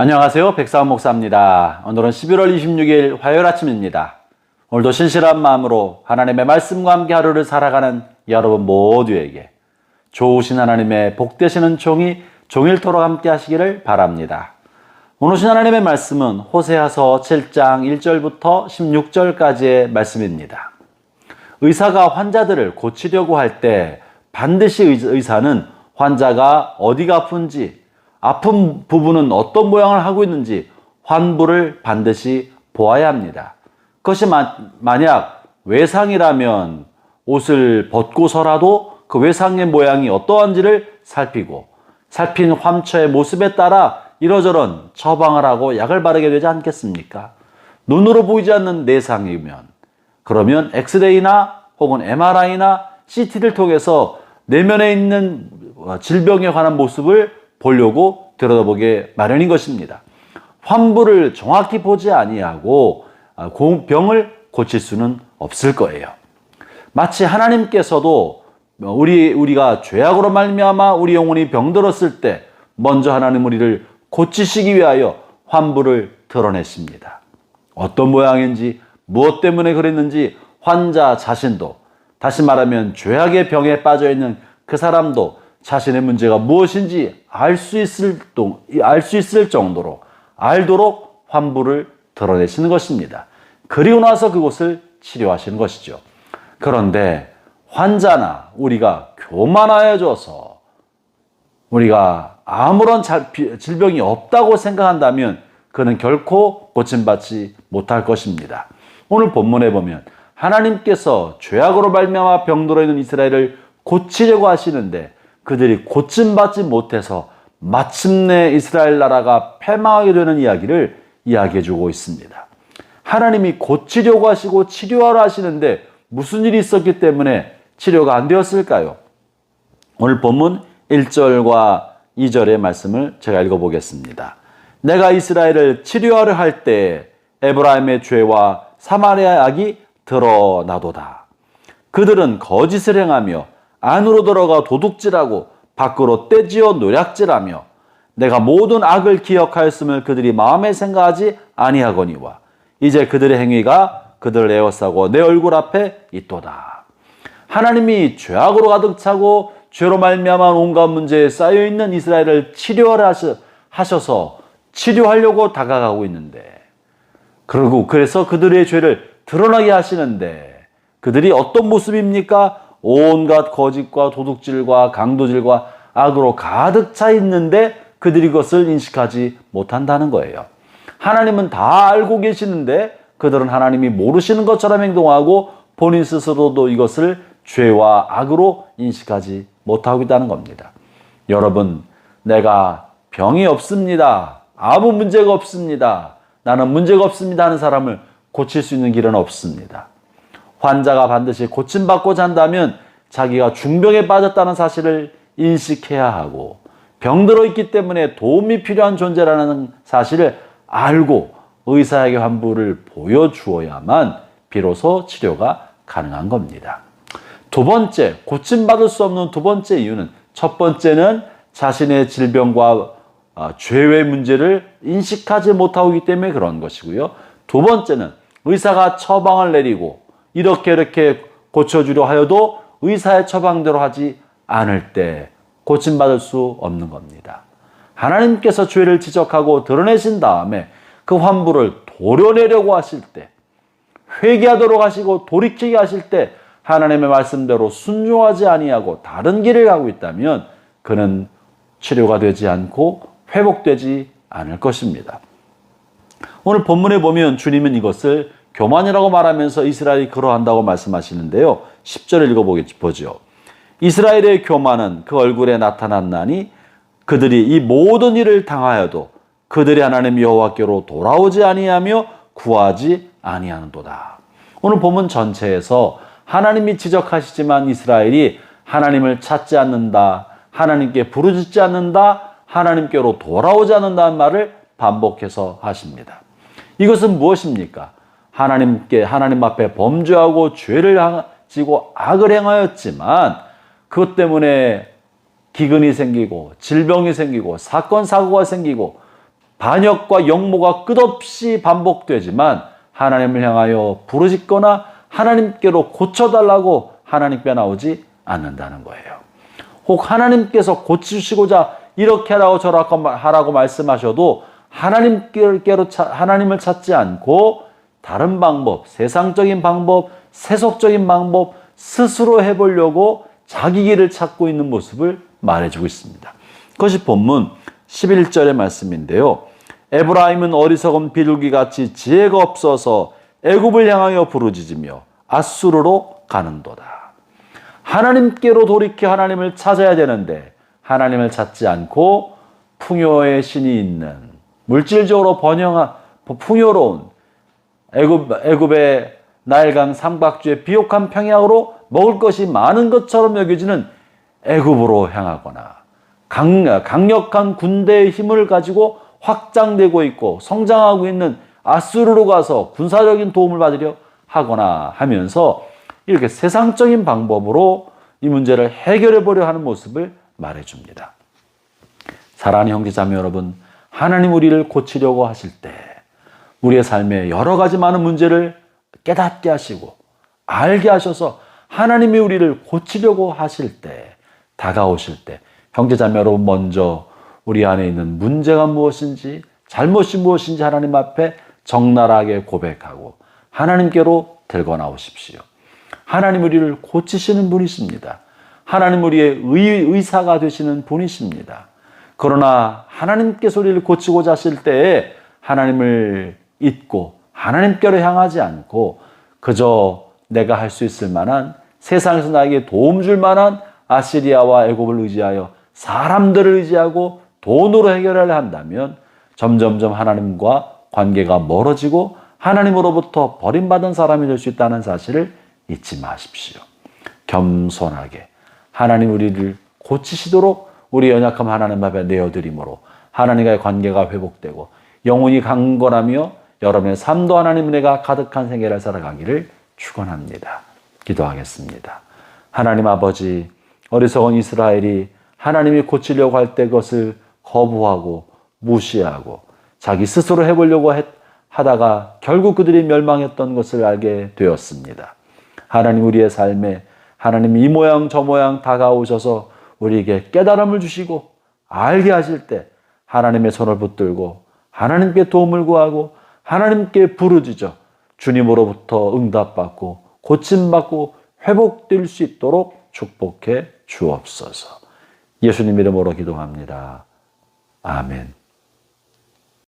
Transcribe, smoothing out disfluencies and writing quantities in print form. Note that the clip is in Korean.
안녕하세요. 백사원 목사입니다. 오늘은 11월 26일 화요일 아침입니다. 오늘도 신실한 마음으로 하나님의 말씀과 함께 하루를 살아가는 여러분 모두에게 좋으신 하나님의 복되시는 종이 종일토록 함께 하시기를 바랍니다. 오늘 주신 하나님의 말씀은 호세아서 7장 1절부터 16절까지의 말씀입니다. 의사가 환자들을 고치려고 할 때 반드시 의사는 환자가 어디가 아픈지, 아픈 부분은 어떤 모양을 하고 있는지 환부를 반드시 보아야 합니다. 그것이 만약 외상이라면 옷을 벗고서라도 그 외상의 모양이 어떠한지를 살피고 살핀 환처의 모습에 따라 이러저런 처방을 하고 약을 바르게 되지 않겠습니까? 눈으로 보이지 않는 내상이면 그러면 엑스레이나 혹은 MRI나 CT를 통해서 내면에 있는 질병에 관한 모습을 보려고 들여다보게 마련인 것입니다. 환부를 정확히 보지 아니하고 병을 고칠 수는 없을 거예요. 마치 하나님께서도 우리가 죄악으로 말미암아 우리 영혼이 병들었을 때 먼저 하나님 우리를 고치시기 위하여 환부를 드러내십니다. 어떤 모양인지 무엇 때문에 그랬는지 환자 자신도, 다시 말하면 죄악의 병에 빠져있는 그 사람도 자신의 문제가 무엇인지 알 수 있을 정도로 알도록 환부를 드러내시는 것입니다. 그리고 나서 그곳을 치료하시는 것이죠. 그런데 환자나 우리가 교만하여져서 우리가 아무런 질병이 없다고 생각한다면 그는 결코 고침받지 못할 것입니다. 오늘 본문에 보면 하나님께서 죄악으로 말미암아 병들어 있는 이스라엘을 고치려고 하시는데 그들이 고침받지 못해서 마침내 이스라엘 나라가 패망하게 되는 이야기를 이야기해 주고 있습니다. 하나님이 고치려고 하시고 치료하러 하시는데 무슨 일이 있었기 때문에 치료가 안 되었을까요? 오늘 본문 1절과 2절의 말씀을 제가 읽어보겠습니다. 내가 이스라엘을 치료하려 할 때 에브라임의 죄와 사마리아의 악이 드러나도다. 그들은 거짓을 행하며 안으로 들어가 도둑질하고 밖으로 떼지어 노략질하며 내가 모든 악을 기억하였음을 그들이 마음에 생각하지 아니하거니와 이제 그들의 행위가 그들을 에워싸고 내 얼굴 앞에 있도다. 하나님이 죄악으로 가득 차고 죄로 말미암아 온갖 문제에 쌓여있는 이스라엘을 치료하려 하셔서 치료하려고 다가가고 있는데 그래서 그들의 죄를 드러나게 하시는데 그들이 어떤 모습입니까? 온갖 거짓과 도둑질과 강도질과 악으로 가득 차 있는데 그들이 그것을 인식하지 못한다는 거예요. 하나님은 다 알고 계시는데 그들은 하나님이 모르시는 것처럼 행동하고 본인 스스로도 이것을 죄와 악으로 인식하지 못하고 있다는 겁니다. 여러분, 내가 병이 없습니다. 아무 문제가 없습니다. 나는 문제가 없습니다 하는 사람을 고칠 수 있는 길은 없습니다. 환자가 반드시 고침받고자 한다면 자기가 중병에 빠졌다는 사실을 인식해야 하고 병들어 있기 때문에 도움이 필요한 존재라는 사실을 알고 의사에게 환부를 보여주어야만 비로소 치료가 가능한 겁니다. 두 번째, 고침받을 수 없는 두 번째 이유는 첫 번째는 자신의 질병과 죄의 문제를 인식하지 못하고 있기 때문에 그런 것이고요. 두 번째는 의사가 처방을 내리고 이렇게 고쳐주려 하여도 의사의 처방대로 하지 않을 때 고침받을 수 없는 겁니다. 하나님께서 죄를 지적하고 드러내신 다음에 그 환부를 도려내려고 하실 때, 회개하도록 하시고 돌이키게 하실 때 하나님의 말씀대로 순종하지 아니하고 다른 길을 가고 있다면 그는 치료가 되지 않고 회복되지 않을 것입니다. 오늘 본문에 보면 주님은 이것을 교만이라고 말하면서 이스라엘이 그러한다고 말씀하시는데요. 10절을 읽어보죠. 이스라엘의 교만은 그 얼굴에 나타났나니 그들이 이 모든 일을 당하여도 그들의 하나님 여호와께로 돌아오지 아니하며 구하지 아니하는도다. 오늘 본문 전체에서 하나님이 지적하시지만 이스라엘이 하나님을 찾지 않는다, 하나님께 부르짖지 않는다, 하나님께로 돌아오지 않는다는 말을 반복해서 하십니다. 이것은 무엇입니까? 하나님 앞에 범죄하고 죄를 지고 악을 행하였지만 그것 때문에 기근이 생기고 질병이 생기고 사건 사고가 생기고 반역과 역모가 끝없이 반복되지만 하나님을 향하여 부르짖거나 하나님께로 고쳐달라고 하나님께 나오지 않는다는 거예요. 혹 하나님께서 고치시고자 이렇게 하라고 저라고 하라고 말씀하셔도 하나님을 찾지 않고 다른 방법, 세상적인 방법, 세속적인 방법 스스로 해보려고 자기 길을 찾고 있는 모습을 말해주고 있습니다. 그것이 본문 11절의 말씀인데요. 에브라임은 어리석은 비둘기같이 지혜가 없어서 애굽을 향하여 부르짖으며 아수르로 가는도다. 하나님께로 돌이켜 하나님을 찾아야 되는데 하나님을 찾지 않고 풍요의 신이 있는 물질적으로 풍요로운 애굽의 나일강 삼각주의 비옥한 평야로 먹을 것이 많은 것처럼 여겨지는 애굽으로 향하거나 강력한 군대의 힘을 가지고 확장되고 있고 성장하고 있는 아수르로 가서 군사적인 도움을 받으려 하거나 하면서 이렇게 세상적인 방법으로 이 문제를 해결해 보려 하는 모습을 말해줍니다. 사랑하는 형제자매 여러분, 하나님 우리를 고치려고 하실 때 우리의 삶에 여러 가지 많은 문제를 깨닫게 하시고 알게 하셔서 하나님이 우리를 고치려고 하실 때, 다가오실 때 형제자매 여러분, 먼저 우리 안에 있는 문제가 무엇인지 잘못이 무엇인지 하나님 앞에 적나라하게 고백하고 하나님께로 들고 나오십시오. 하나님 우리를 고치시는 분이십니다. 하나님 우리의 의사가 되시는 분이십니다. 그러나 하나님께서 우리를 고치고자 하실 때에 하나님을 잊고 하나님께로 향하지 않고 그저 내가 할 수 있을 만한, 세상에서 나에게 도움 줄 만한 아시리아와 애굽을 의지하여 사람들을 의지하고 돈으로 해결하려 한다면 점점점 하나님과 관계가 멀어지고 하나님으로부터 버림받은 사람이 될 수 있다는 사실을 잊지 마십시오. 겸손하게 하나님 우리를 고치시도록 우리 연약함 하나님 앞에 내어드림으로 하나님과의 관계가 회복되고 영혼이 강건하며 여러분의 삶도 하나님 은혜가 가득한 생애를 살아가기를 축원합니다. 기도하겠습니다. 하나님 아버지, 어리석은 이스라엘이 하나님이 고치려고 할 때 그것을 거부하고 무시하고 자기 스스로 해보려고 하다가 결국 그들이 멸망했던 것을 알게 되었습니다. 하나님 우리의 삶에 하나님 이 모양 저 모양 다가오셔서 우리에게 깨달음을 주시고 알게 하실 때 하나님의 손을 붙들고 하나님께 도움을 구하고 하나님께 부르짖어 주님으로부터 응답받고 고침받고 회복될 수 있도록 축복해 주옵소서. 예수님 이름으로 기도합니다. 아멘.